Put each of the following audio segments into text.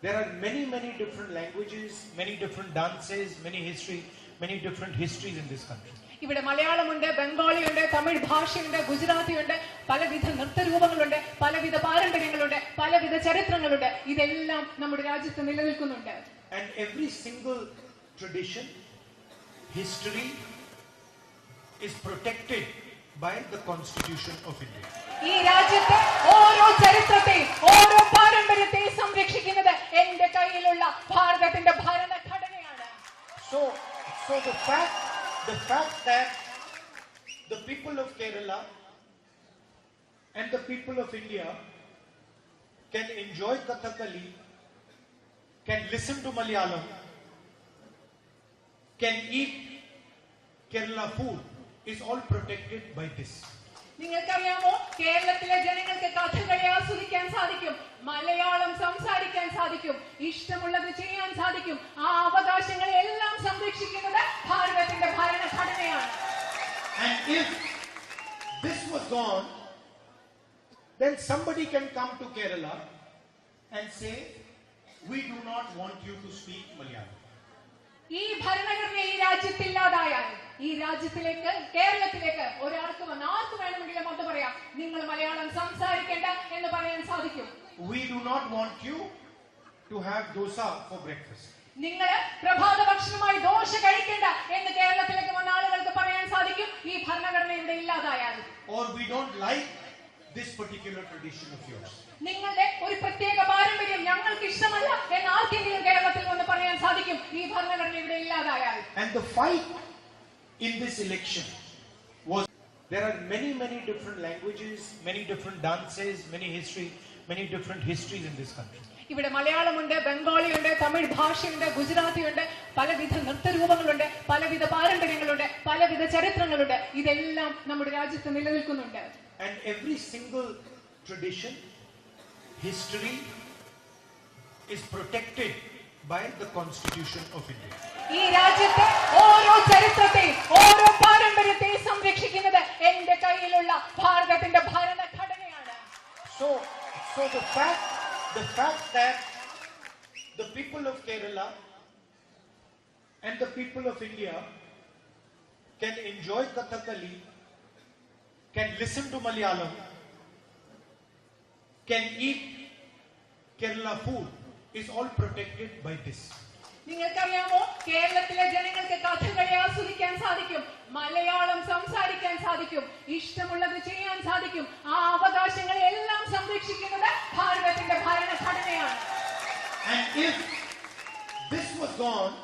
There are many different languages, many different dances, many different histories in this country. ഇവിടെ മലയാളമുണ്ട്, ബംഗാളിയുണ്ട്, തമിഴ് ഭാഷയുണ്ട്, ഗുജറാത്തിയുണ്ട്, പലവിധ നൃത്തരൂപങ്ങളുണ്ട്, പലവിധ പാരമ്പര്യങ്ങളുണ്ട്, പലവിധ ചരിത്രങ്ങളുണ്ട്. ഇതെല്ലാം നമ്മുടെ രാജ്യത്ത് നിലനിൽക്കുന്നുണ്ട്. And every single tradition, history is protected by the Constitution of India. ഈ രാജ്യത്തെ ഓരോ ചരിത്രത്തെയും ഓരോ പാരമ്പര്യത്തെയും സംരക്ഷിക്കുന്നത് എന്റെ കയ്യിലുള്ള ഭാരതത്തിന്റെ ഭരണഘടനയാണ്. So the fact that the people of Kerala and the people of India can enjoy Kathakali, can listen to Malayalam, can eat Kerala food is all protected by this. നിങ്ങൾക്കറിയാമോ, കേരളത്തിലെ ജനങ്ങൾക്ക് കഥകളി ആസ്വദിക്കാൻ സാധിക്കും, മലയാളം സംസാരിക്കാൻ സാധിക്കും, ഇഷ്ടമുള്ളത് ചെയ്യാൻ സാധിക്കും. ആ അവകാശങ്ങളെ എല്ലാം സംരക്ഷിക്കുന്നത് ഭാരതത്തിന്റെ ഭരണഘടനയാണ്. And if this was gone, then somebody can come to Kerala and say, we do not want you to speak Malayalam. ഈ ഭരണഘടന ഈ രാജ്യത്തില്ലാതായാൽ ഈ രാജ്യത്തിലേക്ക് കേരളത്തിലേക്ക് ഒരാൾക്ക് വന്ന് ആർക്ക് വേണമെങ്കിലും അത് പറയാം, നിങ്ങൾ മലയാളം സംസാരിക്കേണ്ട എന്ന് പറയാൻ സാധിക്കും. We do not want you to have dosa for breakfast. നിങ്ങൾ പ്രഭാത ഭക്ഷണമായി ദോശ കഴിക്കേണ്ട എന്ന് കേരളത്തിലേക്ക് വന്ന ആളുകൾക്ക് പറയാൻ സാധിക്കും, ഈ ഭരണഘടന ഇവിടെ ഇല്ലാതായാൽ. Or we don't like this particular tradition of yours. നിങ്ങളുടെ ഒരു പ്രത്യേക പാരമ്പര്യം ഞങ്ങൾക്ക് ഇഷ്ടമല്ല എന്ന് ആർക്കെങ്കിലും കേരളത്തിൽ വന്ന് പറയാൻ സാധിക്കും, ഈ ഭരണഘടന ഇവിടെ ഇല്ലാതായാൽ. And the fight in this election was, there are many different languages, many different dances, many different histories in this country. ഇവിടെ മലയാളമുണ്ട്, ബംഗാളിയുണ്ട്, തമിഴ് ഭാഷയുണ്ട്, ഗുജറാത്തിയുണ്ട്, പലവിധ നൃത്തരൂപങ്ങളുണ്ട്, പലവിധ പാരമ്പര്യങ്ങളുണ്ട്, പലവിധ ചരിത്രങ്ങളുണ്ട്. ഇതെല്ലാം നമ്മുടെ രാജ്യത്ത് നിലനിൽക്കുന്നുണ്ട്. And every single tradition, history is protected by the Constitution of India. ഈ രാജ്യത്തെ ഓരോ ചരിത്രത്തെയും ഓരോ പാരമ്പര്യത്തെയും സംരക്ഷിക്കുന്നത് എന്റെ കയ്യിലുള്ള ഭാരതത്തിന്റെ ഭരണഘടനയാണ്. So the fact that the people of Kerala and the people of India can enjoy Kathakali, can listen to Malayalam, can eat Kerala food is all protected by this. നിങ്ങൾക്കറിയാമോ, കേരളത്തിലെ ജനങ്ങൾക്ക് കഥകളി ആസ്വദിക്കാൻ സാധിക്കും, മലയാളം സംസാരിക്കാൻ സാധിക്കും, ഇഷ്ടമുള്ളത് ചെയ്യാൻ സാധിക്കും. ആ അവകാശങ്ങളെ എല്ലാം സംരക്ഷിക്കുന്നത് ഭാരതത്തിന്റെ ഭരണഘടനയാണ്. And if this was gone,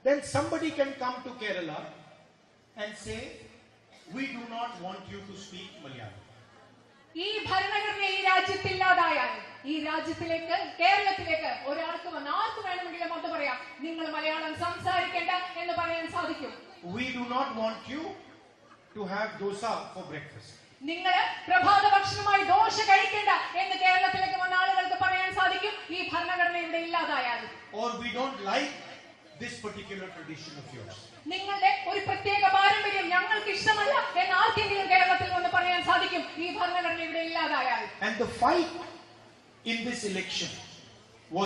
then somebody can come to Kerala and say, we do not want you to speak Malayalam. ഈ ഭരണഘടന ഈ രാജ്യത്തില്ലാതായാൽ ഈ രാജ്യത്തിലേക്ക് കേരളത്തിലേക്ക് ഒരാൾക്ക് വന്ന് ആർക്ക് വേണമെങ്കിലും അത് പറയാം, നിങ്ങൾ മലയാളം സംസാരിക്കേണ്ട എന്ന് പറയാൻ സാധിക്കും. We do not want you to have dosa for breakfast. നിങ്ങൾ പ്രഭാത ഭക്ഷണമായി ദോശ കഴിക്കേണ്ട എന്ന് കേരളത്തിലേക്ക് വന്ന ആളുകൾക്ക് പറയാൻ സാധിക്കും, ഈ ഭരണഘടന ഇവിടെ ഇല്ലാതായാൽ. Or we don't like this particular tradition of yours. നിങ്ങളുടെ ഒരു പ്രത്യേക പാരമ്പര്യം ഞങ്ങൾക്ക് ഇഷ്ടമല്ല എന്ന് ആർക്കെങ്കിലും കേരളത്തിൽ വന്ന് പറയാൻ സാധിക്കും, ഈ ഭരണഘടന ഇവിടെ ഇല്ലാതായാൽ. And the fight in this election